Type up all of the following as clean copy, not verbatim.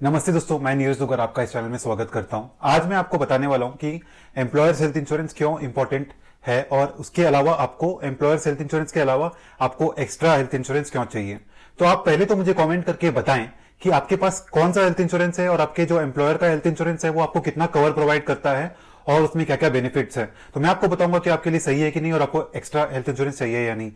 नमस्ते दोस्तों, मैं नीरज दुगर आपका इस चैनल में स्वागत करता हूं। आज मैं आपको बताने वाला हूं कि एम्प्लॉयर्स हेल्थ इंश्योरेंस क्यों इंपॉर्टेंट है और उसके अलावा आपको एम्प्लॉयर्स हेल्थ इंश्योरेंस के अलावा आपको एक्स्ट्रा हेल्थ इंश्योरेंस क्यों चाहिए। तो आप पहले तो मुझे कमेंट करके बताएं कि आपके पास कौन सा हेल्थ इंश्योरेंस है और आपके जो एम्प्लॉयर का हेल्थ इंश्योरेंस है वो आपको कितना कवर प्रोवाइड करता है और उसमें क्या क्या बेनिफिट्स है। तो मैं आपको बताऊंगा कि आपके लिए सही है कि नहीं और आपको एक्स्ट्रा हेल्थ इंश्योरेंस चाहिए या नहीं।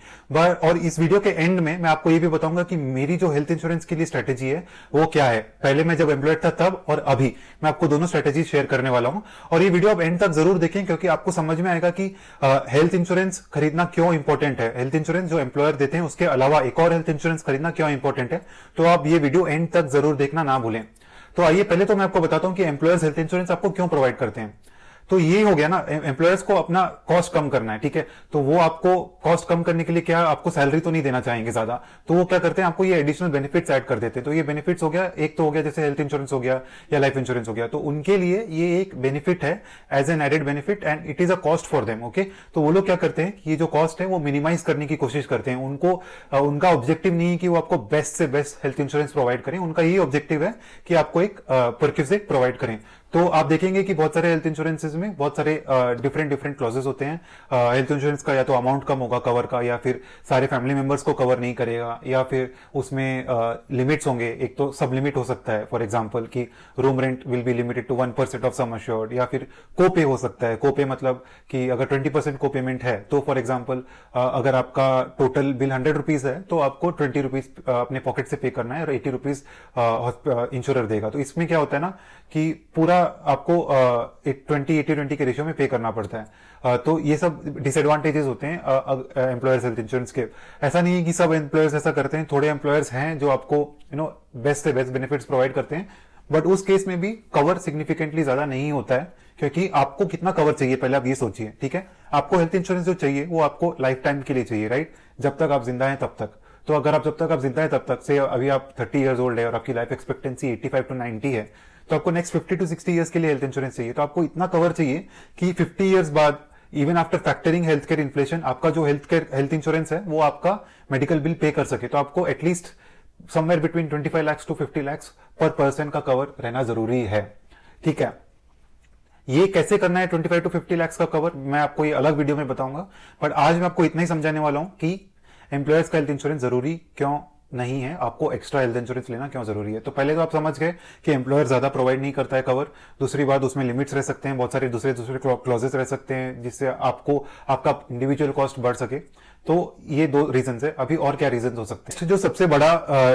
और इस वीडियो के एंड में मैं आपको ये भी बताऊंगा कि मेरी जो हेल्थ इंश्योरेंस के लिए स्ट्रेटेजी है वो क्या है, पहले मैं जब एम्प्लॉयड था तब और अभी। मैं आपको दोनों स्ट्रेटेजी शेयर करने वाला हूं और ये वीडियो आप एंड तक जरूर देखें क्योंकि आपको समझ में आएगा कि हेल्थ इंश्योरेंस खरीदना क्यों इंपॉर्टेंट है। हेल्थ इंश्योरेंस जो एम्प्लॉयर देते हैं उसके अलावा एक और हेल्थ इंश्योरेंस खरीदना क्यों इंपॉर्टेंट है। तो आप ये वीडियो एंड तक जरूर देखना ना भूलें। तो आइए पहले तो मैं आपको बताता हूं कि एम्प्लॉयर्स हेल्थ इंश्योरेंस आपको क्यों प्रोवाइड करते हैं। तो ये हो गया ना, एम्प्लॉयर्स को अपना कॉस्ट कम करना है, ठीक है। तो वो आपको कॉस्ट कम करने के लिए क्या आपको सैलरी तो नहीं देना चाहेंगे ज्यादा, तो वो क्या करते हैं आपको ये एडिशनल बेनिफिट्स ऐड कर देते हैं। तो ये बेनिफिट्स हो गया, एक तो हो गया जैसे हेल्थ इंश्योरेंस हो गया या लाइफ इंश्योरेंस हो गया, तो उनके लिए ये एक बेनिफिट है as an added benefit and it is a cost for them. Okay, तो वो लोग क्या करते हैं, ये जो कॉस्ट है वो मिनिमाइज करने की कोशिश करते हैं। उनको उनका ऑब्जेक्टिव नहीं है कि वो आपको बेस्ट से बेस्ट हेल्थ इंश्योरेंस प्रोवाइड करें, उनका यही ऑब्जेक्टिव है कि आपको एक परक्यूजिट प्रोवाइड करें। तो आप देखेंगे कि बहुत सारे हेल्थ इंश्योरेंसेज में बहुत सारे डिफरेंट क्लॉजेस होते हैं। हेल्थ इंश्योरेंस का या तो अमाउंट कम होगा कवर का, या फिर सारे फैमिली मेंबर्स को कवर नहीं करेगा, या फिर उसमें लिमिट्स होंगे। एक तो सब लिमिट हो सकता है, फॉर एग्जांपल कि room rent will be limited to 1% of sum assured, या फिर कोपे हो सकता है। कोपे मतलब कि अगर 20% को पेमेंट है तो फॉर एग्जाम्पल अगर आपका टोटल बिल 100 रुपीज है तो आपको 20 रुपीज अपने पॉकेट से पे करना है और 80 रुपीज इंश्योरर देगा। तो इसमें क्या होता है ना कि पूरा आपको 20-80-20 के रेशियो में पे करना पड़ता है। तो ये सब डिसएडवांटेजेस होते हैं एम्प्लॉयर्स हेल्थ इंश्योरेंस के। ऐसा नहीं है कि सब एम्प्लॉयर्स ऐसा करते हैं, थोड़े एम्प्लॉयर्स हैं जो आपको बेस्ट से बेस्ट बेनिफिट्स प्रोवाइड करते हैं, बट उस केस में भी कवर सिग्निफिकेंटली ज्यादा नहीं होता है। क्योंकि आपको कितना कवर चाहिए पहले आप ये सोचिए, ठीक है। आपको हेल्थ इंश्योरेंस जो चाहिए वो आपको लाइफ टाइम के लिए चाहिए, राइट, जब तक आप जिंदा हैं तब तक। तो अगर आप जब तक आप जिंदा हैं तब तक से अभी आप 30 ईयर्स ओल्ड है और आपकी लाइफ एक्सपेक्टेंसी 85 to 90 है, तो आपको नेक्स्ट 50 to 60 ईयर्स के लिए हेल्थ इंश्योरेंस चाहिए। तो आपको इतना कवर चाहिए कि 50 ईयर्स बाद, even after factoring health care inflation, आपका जो हेल्थ इंश्योरेंस है वो आपका मेडिकल बिल पे कर सके। तो आपको at least somewhere between 25 lakhs to 50 lakhs पर पर्सन का कवर रहना जरूरी है, ठीक है। ये कैसे करना है 25 to 50 lakhs का कवर, मैं आपको ये अलग वीडियो में बताऊंगा, बट आज मैं आपको इतना ही समझाने वाला हूं कि एम्प्लॉयर्स का हेल्थ इंश्योरेंस जरूरी क्यों नहीं है, आपको एक्स्ट्रा हेल्थ इंश्योरेंस लेना क्यों जरूरी है। तो पहले तो आप समझ गए कि एम्प्लॉयर ज्यादा प्रोवाइड नहीं करता है कवर। दूसरी बात, उसमें लिमिट्स रह सकते हैं, बहुत सारे दूसरे क्लॉजेस रह सकते हैं जिससे आपको आपका इंडिविजुअल कॉस्ट बढ़ सके। तो ये दो रीजन है। अभी और क्या रीजन हो सकते हैं। जो सबसे बड़ा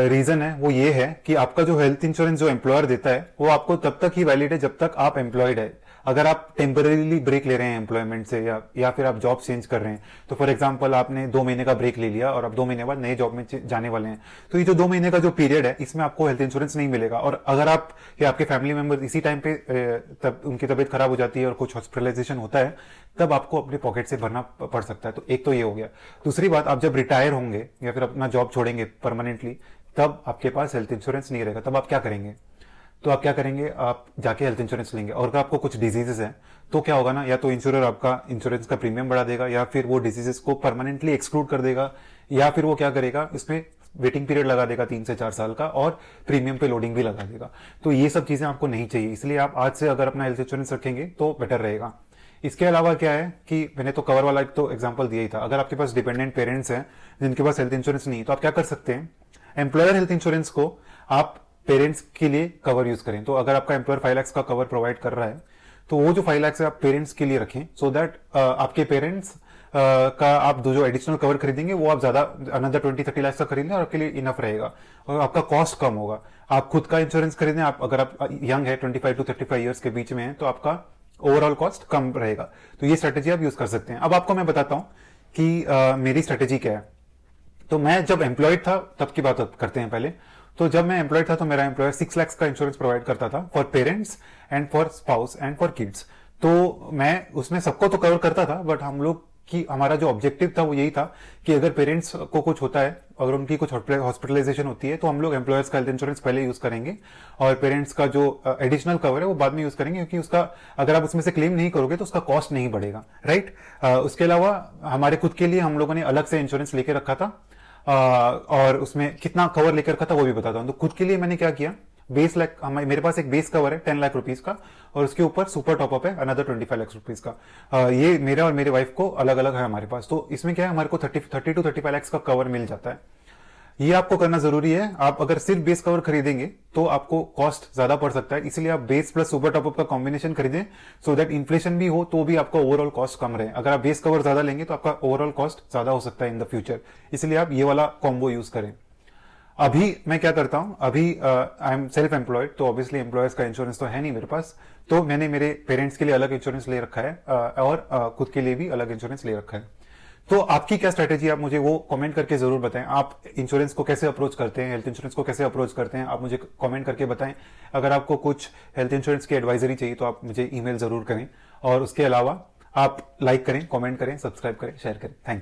रीजन है वो ये है कि आपका जो हेल्थ इंश्योरेंस जो एम्प्लॉयर देता है वो आपको तब तक ही वैलिड है जब तक आप एम्प्लॉयड है। अगर आप टेम्पररीली ब्रेक ले रहे हैं एम्प्लॉयमेंट से या फिर आप जॉब चेंज कर रहे हैं, तो फॉर एग्जांपल आपने 2 महीने का ब्रेक ले लिया और आप 2 महीने बाद नए जॉब में जाने वाले हैं, तो ये जो 2 महीने का जो पीरियड है इसमें आपको हेल्थ इंश्योरेंस नहीं मिलेगा। और अगर आप या आपके फैमिली मेंबर इसी टाइम पे तब उनकी तबीयत खराब हो जाती है और कुछ हॉस्पिटलाइजेशन होता है, तब आपको अपने पॉकेट से भरना पड़ सकता है। तो एक तो ये हो गया। दूसरी बात, आप जब रिटायर होंगे या फिर अपना जॉब छोड़ेंगे परमानेंटली, तब आपके पास हेल्थ इंश्योरेंस नहीं रहेगा। तब आप क्या करेंगे? तो आप क्या करेंगे, आप जाके हेल्थ इंश्योरेंस लेंगे। और अगर आपको कुछ डिजीजेस हैं तो क्या होगा ना, या तो इंश्योरर आपका इंश्योरेंस का प्रीमियम बढ़ा देगा, या फिर वो डिजीजेस को परमानेंटली एक्सक्लूड कर देगा, या फिर वो क्या करेगा, इसमें वेटिंग पीरियड लगा देगा 3 से 4 साल का और प्रीमियम पे लोडिंग भी लगा देगा। तो ये सब चीजें आपको नहीं चाहिए, इसलिए आप आज से अगर अपना हेल्थ इंश्योरेंस रखेंगे तो बेटर रहेगा। इसके अलावा क्या है कि मैंने तो कवर वाला एक तो एग्जांपल दिया ही था। अगर आपके पास डिपेंडेंट पेरेंट्स हैं जिनके पास हेल्थ इंश्योरेंस नहीं, तो आप क्या कर सकते हैं, एम्प्लॉयर हेल्थ इंश्योरेंस को आप पेरेंट्स के लिए कवर यूज करें। तो अगर आपका एम्प्लॉयर 5 लाख का कवर प्रोवाइड कर रहा है तो वो जो 5 लाख है आप पेरेंट्स के लिए रखें, सो दैट आपके पेरेंट्स का आप जो एडिशनल कवर खरीदेंगे वो आप ज्यादा अनदर 20-30 लाख का खरीदें और आपके लिए इनफ रहेगा और आपका कॉस्ट कम होगा। आप खुद का इंश्योरेंस खरीदें, आप अगर आप यंग है 25 to 35 ईयर्स के बीच में है, तो आपका ओवरऑल कॉस्ट कम रहेगा। तो ये स्ट्रेटेजी आप यूज कर सकते हैं। अब आपको मैं बताता हूं कि मेरी स्ट्रेटेजी क्या है। तो मैं जब एम्प्लॉयड था तब की बात करते हैं पहले। तो जब मैं एम्प्लॉयड था तो मेरा एम्प्लॉयर 6 लाख का इंश्योरेंस प्रोवाइड करता था for parents and for spouse and for kids. तो मैं उसमें सबको तो कवर करता था, बट हम लोग की हमारा जो ऑब्जेक्टिव था वो यही था कि अगर पेरेंट्स को कुछ होता है, अगर उनकी कुछ हॉस्पिटलाइजेशन होती है, तो हम लोग एम्प्लॉयर्स का हेल्थ इंश्योरेंस पहले यूज करेंगे और पेरेंट्स का जो एडिशनल कवर है वो बाद में यूज करेंगे, क्योंकि उसका अगर आप उसमें से क्लेम नहीं करोगे तो उसका कॉस्ट नहीं बढ़ेगा, राइट। उसके अलावा हमारे खुद के लिए हम लोगों ने अलग से इंश्योरेंस लेके रखा था और उसमें कितना कवर लेकर रखा था वो भी बताता हूं। तो खुद के लिए मैंने क्या किया, बेस लाख मेरे पास एक बेस कवर है 10 लाख रुपीज का, और उसके ऊपर सुपर टॉपअप है अनदर 25 लाख रुपीज का। ये मेरे और मेरे वाइफ को अलग अलग है हमारे पास। तो इसमें क्या है, हमारे को 30 to 35 लाख का कवर मिल जाता है। ये आपको करना जरूरी है। आप अगर सिर्फ बेस कवर खरीदेंगे तो आपको कॉस्ट ज्यादा पड़ सकता है, इसलिए आप बेस प्लस सुपर टॉपअप का कॉम्बिनेशन खरीदें, सो दैट इन्फ्लेशन भी हो तो भी आपका ओवरऑल कॉस्ट कम रहे। अगर आप बेस कवर ज्यादा लेंगे तो आपका ओवरऑल कॉस्ट ज्यादा हो सकता है इन द फ्यूचर, इसलिए आप ये वाला कॉम्बो यूज करें। अभी मैं क्या करता हूं, अभी आई एम सेल्फ एम्प्लॉयड, तो ऑब्वियसली एम्प्लॉयर्स का इंश्योरेंस तो है नहीं मेरे पास, तो मैंने मेरे पेरेंट्स के लिए अलग इंश्योरेंस ले रखा है और खुद के लिए भी अलग इंश्योरेंस ले रखा है। तो आपकी क्या स्ट्रेटेजी, आप मुझे वो कमेंट करके जरूर बताएं। आप इंश्योरेंस को कैसे अप्रोच करते हैं, हेल्थ इंश्योरेंस को कैसे अप्रोच करते हैं, आप मुझे कमेंट करके बताएं। अगर आपको कुछ हेल्थ इंश्योरेंस की एडवाइजरी चाहिए तो आप मुझे ईमेल जरूर करें, और उसके अलावा आप लाइक करें, कमेंट करें, सब्सक्राइब करें, शेयर करें। Thank you.